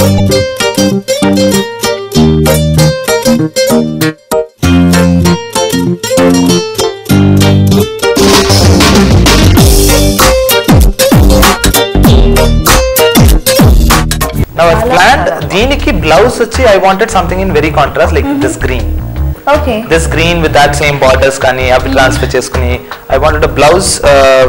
Now I've planned దీనికి blouse వచ్చి I wanted something in very contrast like this green. Okay. This green with that same borders కానీ అవి transfer చేసుకుని I wanted a blouse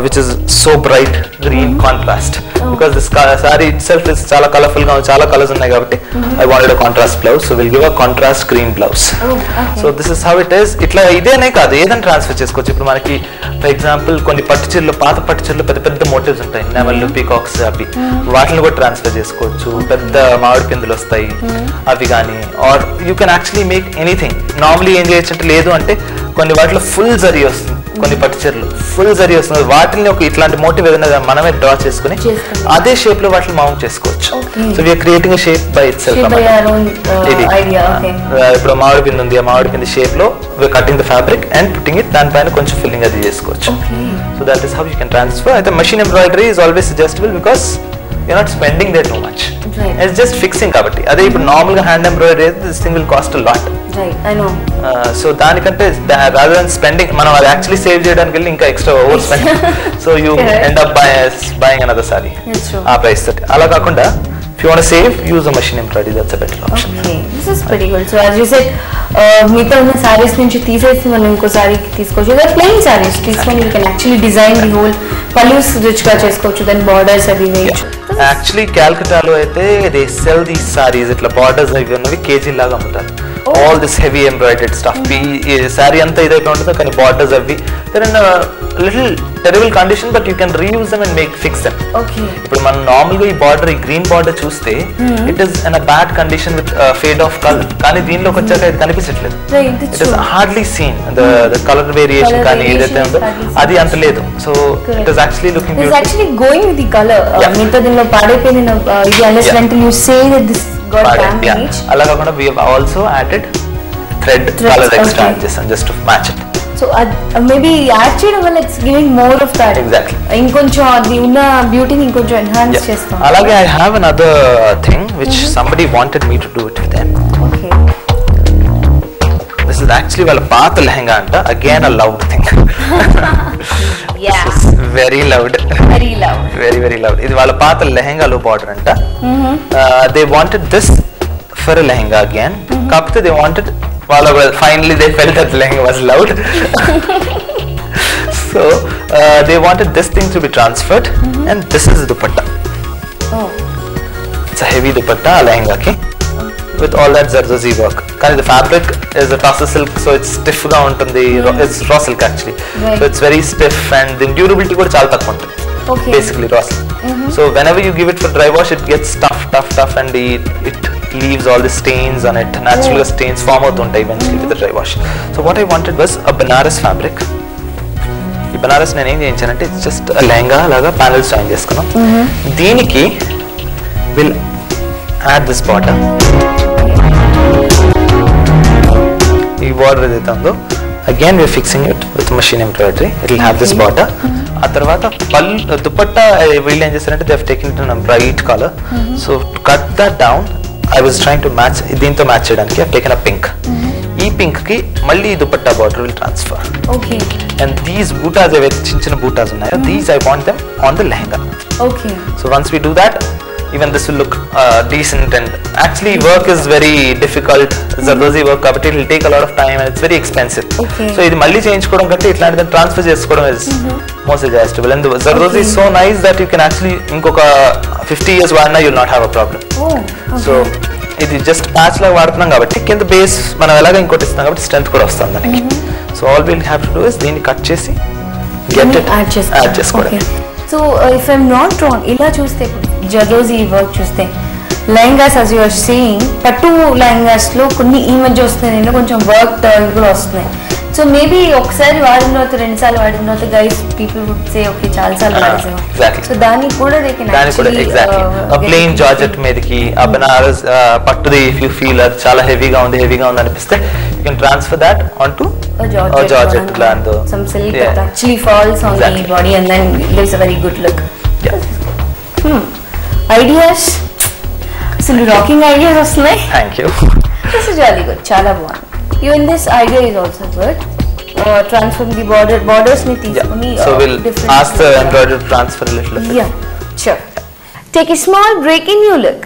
which is so bright green contrast because this saree itself is చాలా colourful గా చాలా colours ఉన్నాయి కాబట్టి I wanted a contrast blouse, so we'll give a contrast green blouse. So this is how it is. ఇట్లా ఇదేనే కాదు ఏదైనా transfer చేసుకోవచ్చు. ఇప్పుడు మనకి ఫర్ ఎగ్జాంపుల్ కొన్ని పట్టు చీరలు పాత పట్టు చీరలు పెద్ద పెద్ద మోటివ్స్ ఉంటాయి నెమళ్ళు పీకాక్స్ అవి వాటిని కూడా ట్రాన్స్ఫర్ చేసుకోవచ్చు. పెద్ద మామిడి పిందులు వస్తాయి అవి కానీ are you can actually make anything. Normally ఏం చేయొచ్చు అంటే లేదు అంటే కొన్ని వాటిలో ఫుల్ జరీ వస్తుంది, కొన్ని పట్టు చీరలు ఫుల్ జరీ వస్తుంది, వాటిని ఒక ఇట్లాంటి మోటివ్ ఏదైనా మనమే డ్రా చేసుకుని అదే షేప్ లో వాటిని మౌంట్ చేసుకోవచ్చు. So we're creating a shape by itself. ఇది ఇప్పుడు మామిడి పిండి ఉంది, ఆ మామిడి పిండి షేప్ లో we're cutting the fabric and putting it, దానిపైన కొంచెం ఫిల్లింగ్ అది చేసుకోవచ్చు. So that is how you can transfer. అయితే machine embroidery is always suggestable because you're not spending there too much. It's just fixing kabatti ade ipudu normal ga hand embroidery this thing will cost a lot. Right, I know. So danikante rather than spending manam adi actually save cheyadaniki velli inka extra over spending so you end up buying another saree. That's true. Aa price tati ala kakunda if you want to save, use a machine embroidery, that's a better option. Okay, this is pretty good. So as you said meeta unna sarees nunchi teesesi manam inko saree ki teeskochu. There are plain sarees teeskoni you can actually design the whole palus rich ga cheskochu, then borders avi veyochu. Actually Calcutta lo aithe they sell these sarees itla borders avi unnavi kg laga ammutaru. All this heavy embroidered stuff saree anta idaipe untundo kani borders avi they're in a little terrible condition but you can reuse them and fix them. Okay. Ippudu man normal ga ee border ee green border chuste it is in a bad condition with fade of color kani deenlo kochaka idi kanipichitledu. Right, it is hardly seen the color variation kani edaithe undo adi anta ledu. So it is actually looking beautiful. It's actually going with the color. Meeta deenlo paadaipoyina idi unless until you say that this got damaged. Ala kakunda we have also added thread color extra just to match it. So maybe add cheyadam valla it's giving more of that. Exactly. Inkoncham adi unna beauty ni inkoncham enhance chestam. Alage I have another thing which somebody wanted me to do it with them. Okay. This is actually valla paatha lehenga anta, again a loud thing. Yeah. This is very loud. Very loud. Very very loud. Idi valla paatha lehenga lo border anta. They wanted this for a lehenga again. Kapte they wanted finally they felt that the lehenga was loud. So they wanted this thing to be transferred and this is the dupatta. Oh. It's a heavy dupatta lehenga ki with all that Zardozi work. Kani the fabric is a Tussar silk, so it's stiff ga untundi. It's raw silk actually. Right. So it's very stiff and the durability kuda chaala takku untundi. Okay. Basically raw silk. So whenever you give it for dry wash it gets tough and it leaves all the stains on it. Naturally stains form out eventually with the dry wash. So what I wanted was a Banaras fabric. ఈ బనారస్ నేను ఏం చేయించానంటే it's just lehenga లాగా panels join చేసుకున్నాం. దీనికి will add this border. ఈ border ఏదైతే ఉందో again we're fixing it with machine embroidery. It will have this border. ఆ తర్వాత దుపట్టా వీళ్ళు ఏం చేస్తారంటే they have taken it in bright colour. So to cut that down I was trying to match దీంతో match చేయడానికి I've taken a pink. ఈ pink కి మళ్ళీ dupatta border will transfer. Okay. And these bootas ఏవైతే చిన్న చిన్న బూటాస్ ఉన్నాయో these I want them on the lehenga. Okay. So once we do that even this will look decent and actually work is very difficult. Zardozi work కాబట్టి it will take a lot of time and it's very expensive. Okay. So ఇది మళ్ళీ చేయించుకోవడం కంటే ఇట్లాంటిది transfer చేసుకోవడం is more suggestible and Zardozi is so nice that you can actually ఇంకొక 50 years వాడినా you will not have a problem. Oh. Okay. So ఇది just patch లాగా వాడుతున్నాం కాబట్టి కింద బేస్ మనం ఎలాగ ఇంకోటి ఇస్తాం కాబట్టి స్ట్రెంత్ కూడా వస్తుంది దానికి. So all will have to do is దీన్ని కట్ చేసి గెట్ ఇట్ యాడ్ చేసుకోవడం. So if I'm not wrong ఇలా చూస్తే జర్దోజీ వర్క్ చూస్తే lehengas as you are saying పట్టు లెహంగాస్ లో కొన్ని ఈ మధ్య వస్తున్నాయి కొంచెం వర్క్ కూడా వస్తున్నాయి. సో మేబీ ఒకసారి వాడిన తర్వాత 2 సార్లు వాడిన తర్వాత guys people would say okay చాలా సార్లు వాడేసాం. ఎగ్జాక్ట్లీ. సో దానికి కూడా they can actually plain georgette మీదకి ఆ బనారస్ పట్టుది ఇఫ్ యూ ఫీల్ అది చాలా హెవీగా ఉంది అనిపిస్తే you can transfer that on to georgette లాండ్ some silk that actually falls on the body and then gives a very good look. Ideas. అసలు రాకింగ్ ఐడియాస్ వస్తున్నాయి. Thank you. This is really good, చాలా బాగుంది. Even this idea is also good. Transform the borders ని తీసుకొని So we'll ask the embroidery to transfer a little bit. Yeah, sure. Take a small break in your look.